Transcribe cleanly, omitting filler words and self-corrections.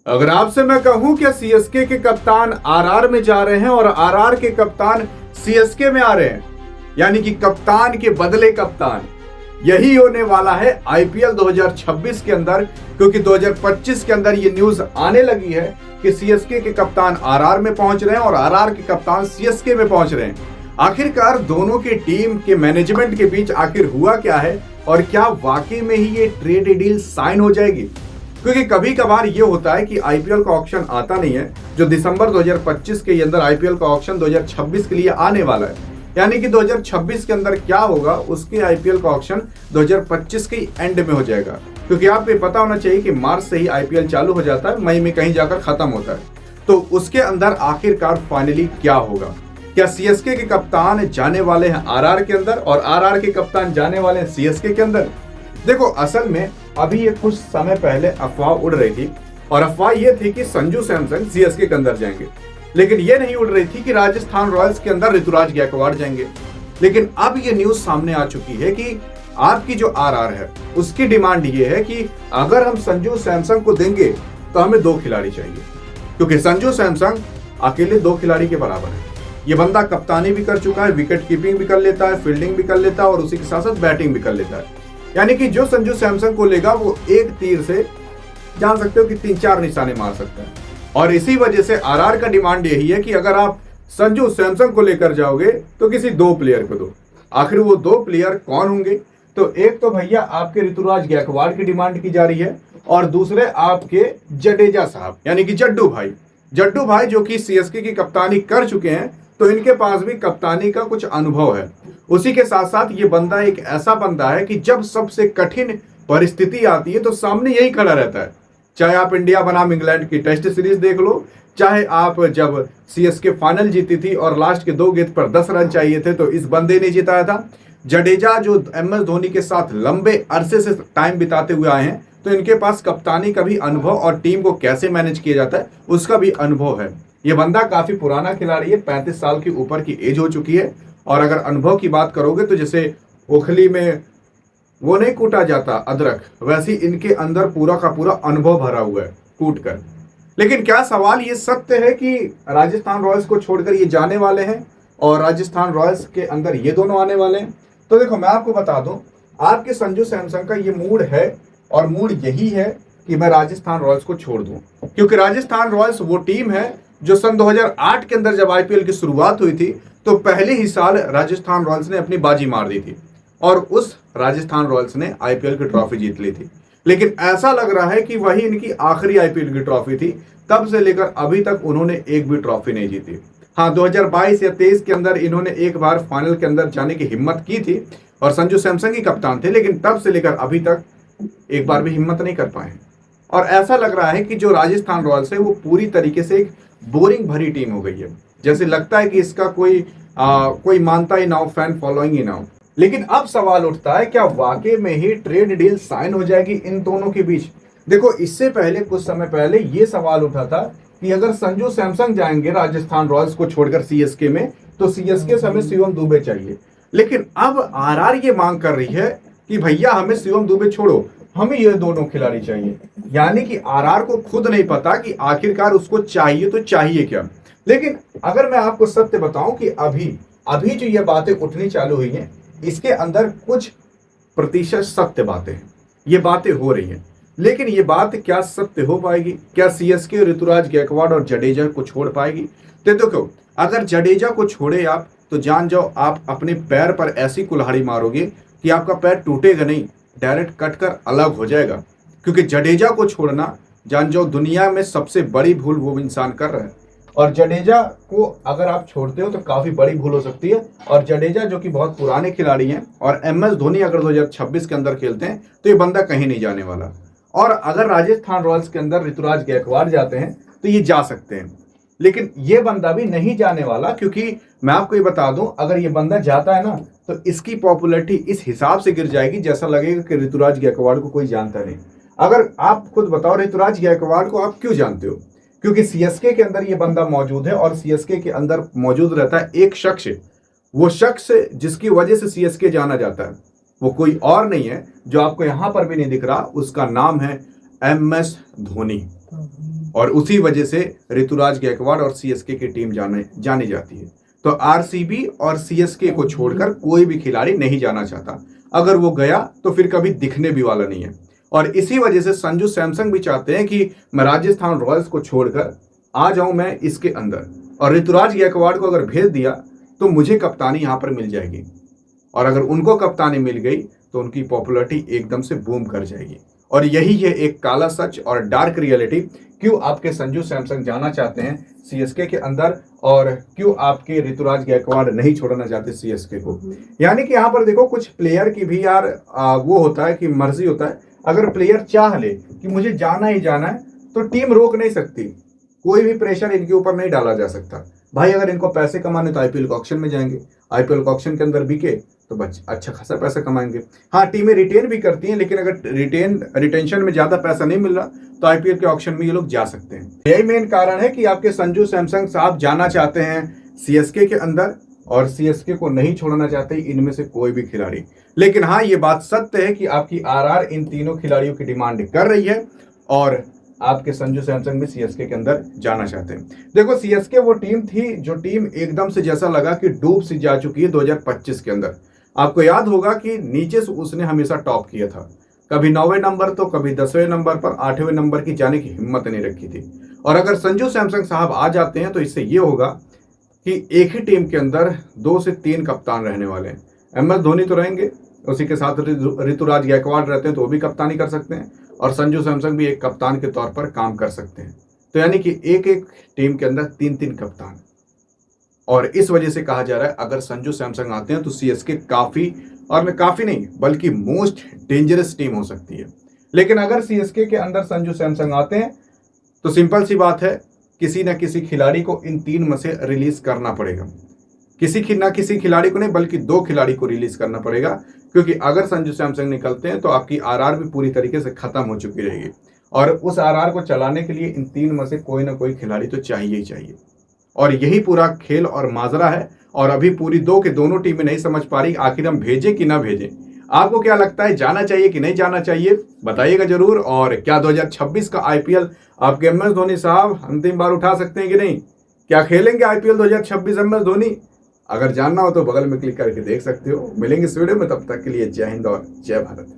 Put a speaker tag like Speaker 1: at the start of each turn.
Speaker 1: अगर आपसे मैं कहूं कि सीएसके के कप्तान आरआर में जा रहे हैं और आरआर के कप्तान सीएसके में आ रहे हैं, यानी कि कप्तान के बदले कप्तान, यही होने वाला है आईपीएल 2026 के अंदर। क्योंकि 2025 के अंदर ये न्यूज आने लगी है कि सीएसके के कप्तान आरआर में पहुंच रहे हैं और आरआर के कप्तान सीएसके में पहुंच रहे हैं। आखिरकार दोनों के टीम के मैनेजमेंट के बीच आखिर हुआ क्या है और क्या वाकई में ही ये ट्रेड डील साइन हो जाएगी? क्योंकि कभी कभार ये होता है कि आईपीएल का ऑक्शन आता नहीं है, जो दिसंबर 2025 के अंदर आईपीएल का ऑक्शन 2026 के लिए आने वाला है। यानी कि 2026 के अंदर क्या होगा, उसके आईपीएल का ऑक्शन 2025 के एंड में हो जाएगा। क्योंकि आपको ये पता होना चाहिए कि मार्च से ही आईपीएल चालू हो जाता है, मई में कहीं जाकर खत्म होता है। तो उसके अंदर आखिरकार फाइनली क्या होगा? क्या सीएसके के कप्तान जाने वाले हैं आरआर के अंदर और आरआर के कप्तान जाने वाले हैं सीएसके के अंदर? देखो, असल में अभी ये कुछ समय पहले अफवाह उड़ रही थी और अफवाह ये थी कि संजू सैमसन सीएसके के अंदर जाएंगे, लेकिन ये नहीं उड़ रही थी कि राजस्थान रॉयल्स के अंदर ऋतुराज गायकवाड़ जाएंगे। लेकिन अब ये न्यूज सामने आ चुकी है कि आपकी जो आरआर है उसकी डिमांड ये है कि अगर हम संजू सैमसन को देंगे तो हमें 2 खिलाड़ी चाहिए, क्योंकि संजू सैमसन अकेले 2 खिलाड़ी के बराबर है। ये बंदा कप्तानी भी कर चुका है, विकेट कीपिंग भी कर लेता है, फील्डिंग भी कर लेता है और उसी के साथ साथ बैटिंग भी कर लेता है। यानी कि जो संजू सैमसन को लेगा वो एक तीर से जान सकते हो कि 3-4 निशाने मार सकते हैं। और इसी वजह से आरआर का डिमांड यही है कि अगर आप संजू सैमसन को लेकर जाओगे तो किसी 2 प्लेयर को दो। आखिर वो 2 प्लेयर कौन होंगे? तो एक तो भैया आपके ऋतुराज गायकवाड़ की डिमांड की जा रही है और दूसरे आपके जडेजा साहब, यानी कि जड्डू भाई जो कि सीएसके की कप्तानी कर चुके हैं, तो इनके पास भी कप्तानी का कुछ अनुभव है। उसी के साथ साथ ये बंदा एक ऐसा बंदा है कि जब सबसे कठिन परिस्थिति आती है तो सामने यही खड़ा रहता है। चाहे आप इंडिया बनाम इंग्लैंड की टेस्ट सीरीज देख लो, चाहे आप जब सीएसके फाइनल जीती थी और लास्ट के 2 गेंद पर 10 रन चाहिए थे तो इस बंदे ने जिताया था। जडेजा जो एमएस धोनी के साथ लंबे अरसे से टाइम बिताते हुए आए हैं, तो इनके पास कप्तानी का भी अनुभव और टीम को कैसे मैनेज किया जाता है उसका भी अनुभव है। ये बंदा काफी पुराना खिलाड़ी है, 35 साल के ऊपर की एज हो चुकी है। और अगर अनुभव की बात करोगे तो जैसे ओखली में वो नहीं कूटा जाता अदरक, वैसे इनके अंदर पूरा का पूरा अनुभव भरा हुआ है कूट कर। लेकिन क्या सवाल ये सत्य है कि राजस्थान रॉयल्स को छोड़कर ये जाने वाले हैं और राजस्थान रॉयल्स के अंदर ये दोनों आने वाले हैं? तो देखो, मैं आपको बता दूं, आपके संजू सैमसन का ये मूड है और मूड यही है कि मैं राजस्थान रॉयल्स को छोड़ दूं। क्योंकि राजस्थान रॉयल्स वो टीम है जो सन 2008 के अंदर जब आईपीएल की शुरुआत हुई थी तो पहले ही साल राजस्थान रॉयल्स ने अपनी बाजी मार दी थी और उस राजस्थान रॉयल्स ने आईपीएल की ट्रॉफी जीत ली थी। लेकिन ऐसा लग रहा है कि वही इनकी आखिरी आईपीएल की ट्रॉफी थी, तब से लेकर अभी तक उन्होंने एक भी ट्रॉफी नहीं जीती। हाँ, 2022 या 23 के अंदर इन्होंने एक बार फाइनल के अंदर जाने की हिम्मत की थी और संजू सैमसन ही कप्तान थे, लेकिन तब से लेकर अभी तक एक बार भी हिम्मत नहीं कर पाए। और ऐसा लग रहा है कि जो राजस्थान रॉयल्स है वो पूरी तरीके से एक बोरिंग भरी टीम हो गई है। जैसे लगता है कि इसका कोई मानता ही ना हो, फैन फॉलोइंग ही ना हो। लेकिन अब सवाल उठता है, क्या वाकई में ही ट्रेड डील साइन हो जाएगी इन दोनों के बीच? देखो, इससे पहले कुछ समय पहले ये सवाल उठा था कि अगर संजू सैमसन जाएंगे राजस्थान रॉयल्स को छोड़कर सीएसके में, तो सीएसके से हमें शिवम दुबे चाहिए। लेकिन अब आरआर ये मांग कर रही है कि भैया हमें शिवम दुबे छोड़ो, हमें ये दोनों खिलाड़ी चाहिए। यानी कि आरआर को खुद नहीं पता कि आखिरकार उसको चाहिए तो चाहिए क्या। लेकिन अगर मैं आपको सत्य बताऊं कि अभी जो ये बातें उठनी चालू हुई हैं, इसके अंदर कुछ प्रतिशत सत्य बातें हैं, ये बातें हो रही हैं। लेकिन ये बात क्या सत्य हो पाएगी? क्या सीएसके ऋतुराज गायकवाड़ और जडेजा को छोड़ पाएगी? तो देखो, अगर जडेजा को छोड़े आप तो जान जाओ आप अपने पैर पर ऐसी कुल्हाड़ी मारोगे कि आपका पैर टूटेगा नहीं, डायरेक्ट कट कर अलग हो जाएगा। क्योंकि जडेजा को छोड़ना, जान जाओ दुनिया में सबसे बड़ी भूल वो इंसान कर रहा है। और जडेजा को अगर आप छोड़ते हो तो काफी बड़ी भूल हो सकती है। और जडेजा जो कि बहुत पुराने खिलाड़ी हैं और एमएस धोनी अगर 2026 के अंदर खेलते हैं तो ये बंदा कहीं नहीं जाने वाला। और अगर राजस्थान रॉयल्स के अंदर ऋतुराज गायकवाड़ जाते हैं तो ये जा सकते हैं, लेकिन ये बंदा भी नहीं जाने वाला। क्योंकि मैं आपको ये बता दूं, अगर ये बंदा जाता है ना तो इसकी पॉपुलैरिटी इस हिसाब से गिर जाएगी जैसा लगेगा कि ऋतुराज गायकवाड़ को कोई जानता नहीं। अगर आप खुद बताओ, ऋतुराज गायकवाड़ को आप क्यों जानते हो? क्योंकि सीएसके के अंदर ये बंदा मौजूद है और सीएसके के अंदर मौजूद रहता है एक शख्स, वो शख्स जिसकी वजह से सीएसके जाना जाता है, वो कोई और नहीं है, जो आपको यहां पर भी नहीं दिख रहा, उसका नाम है एमएस धोनी। और उसी वजह से ऋतुराज गायकवाड़ और सीएसके की टीम जानी जाती है। तो आरसीबी और सीएसके को छोड़कर कोई भी खिलाड़ी नहीं जाना चाहता। अगर वो गया तो फिर कभी दिखने भी वाला नहीं है। और इसी वजह से संजू सैमसंग भी चाहते हैं कि मैं राजस्थान रॉयल्स को छोड़कर आ जाऊं मैं इसके अंदर, और ऋतुराज गायकवाड़ को अगर भेज दिया तो मुझे कप्तानी यहां पर मिल जाएगी, और अगर उनको कप्तानी मिल गई तो उनकी पॉपुलैरिटी एकदम से बूम कर जाएगी। और यही है एक काला सच और डार्क रियलिटी, क्यों आपके संजू सैमसंग जाना चाहते हैं सीएसके के अंदर, और क्यों आपके ऋतुराज गायकवाड़ नहीं छोड़ना चाहते सीएसके को। यानी कि यहाँ पर देखो, कुछ प्लेयर की भी यार वो होता है कि मर्जी होता है। अगर प्लेयर चाह ले कि मुझे जाना ही जाना है तो टीम रोक नहीं सकती, कोई भी प्रेशर इनके ऊपर नहीं डाला जा सकता। भाई अगर इनको पैसे कमाने तो आईपीएल के ऑक्शन में जाएंगे, आईपीएल के ऑक्शन के अंदर बिके तो बच अच्छा खासा पैसा कमाएंगे। हाँ, टीमें रिटेन भी करती हैं, लेकिन अगर रिटेंशन में ज्यादा पैसा नहीं मिल रहा तो आईपीएल के ऑक्शन में ये लोग जा सकते हैं। यही मेन कारण है कि आपके संजू सैमसंग साहब जाना चाहते हैं सीएसके के अंदर, और सीएसके को नहीं छोड़ना चाहते इनमें से कोई भी खिलाड़ी। लेकिन हाँ, ये बात सत्य है कि आपकी आरआर इन तीनों खिलाड़ियों की डिमांड कर रही है, और आपके संजू सैमसंग भी सीएसके के अंदर जाना चाहते हैं। देखो, सीएसके वो टीम थी जो टीम एकदम से जैसा लगा कि डूब सी जा चुकी है 2025 के अंदर। आपको याद होगा कि नीचे से उसने हमेशा टॉप किया था, कभी 9वें नंबर तो कभी 10वें नंबर पर, 8वें नंबर की जाने की हिम्मत नहीं रखी थी। और अगर संजू सैमसंग साहब आ जाते हैं तो इससे ये होगा कि एक ही टीम के अंदर 2 से 3 कप्तान रहने वाले हैं। MS धोनी तो रहेंगे, उसी के साथ ऋतुराज गायकवाड़ रहते हैं तो वो भी कप्तानी कर सकते हैं, और संजू सैमसंग भी एक कप्तान के तौर पर काम कर सकते हैं। तो यानी कि एक एक टीम के अंदर 3-3 कप्तान। और इस वजह से कहा जा रहा है अगर संजू सैमसंग आते हैं तो सीएसके काफी, और काफी नहीं बल्कि मोस्ट डेंजरस टीम हो सकती है। लेकिन अगर सीएसके के अंदर संजू सैमसंग आते हैं तो सिंपल सी बात है, किसी न किसी खिलाड़ी को इन 3 में से रिलीज करना पड़ेगा। किसी खिलाड़ी को नहीं बल्कि 2 खिलाड़ी को रिलीज करना पड़ेगा, क्योंकि अगर संजू सैमसंग निकलते हैं तो आपकी आरआर भी पूरी तरीके से खत्म हो चुकी रहेगी, और उस आरआर को चलाने के लिए इन 3 में से कोई ना कोई खिलाड़ी तो चाहिए ही चाहिए। और यही पूरा खेल और माजरा है, और अभी पूरी दोनों टीमें नहीं समझ पा रही आखिर हम भेजें कि ना भेजें। आपको क्या लगता है, जाना चाहिए कि नहीं जाना चाहिए, बताइएगा जरूर। और क्या 2026 का आईपीएल आपके MS धोनी साहब अंतिम बार उठा सकते हैं कि नहीं? क्या खेलेंगे आईपीएल 2026 MS धोनी? अगर जानना हो तो बगल में क्लिक करके देख सकते हो। मिलेंगे इस वीडियो में, तब तक के लिए जय हिंद और जय भारत।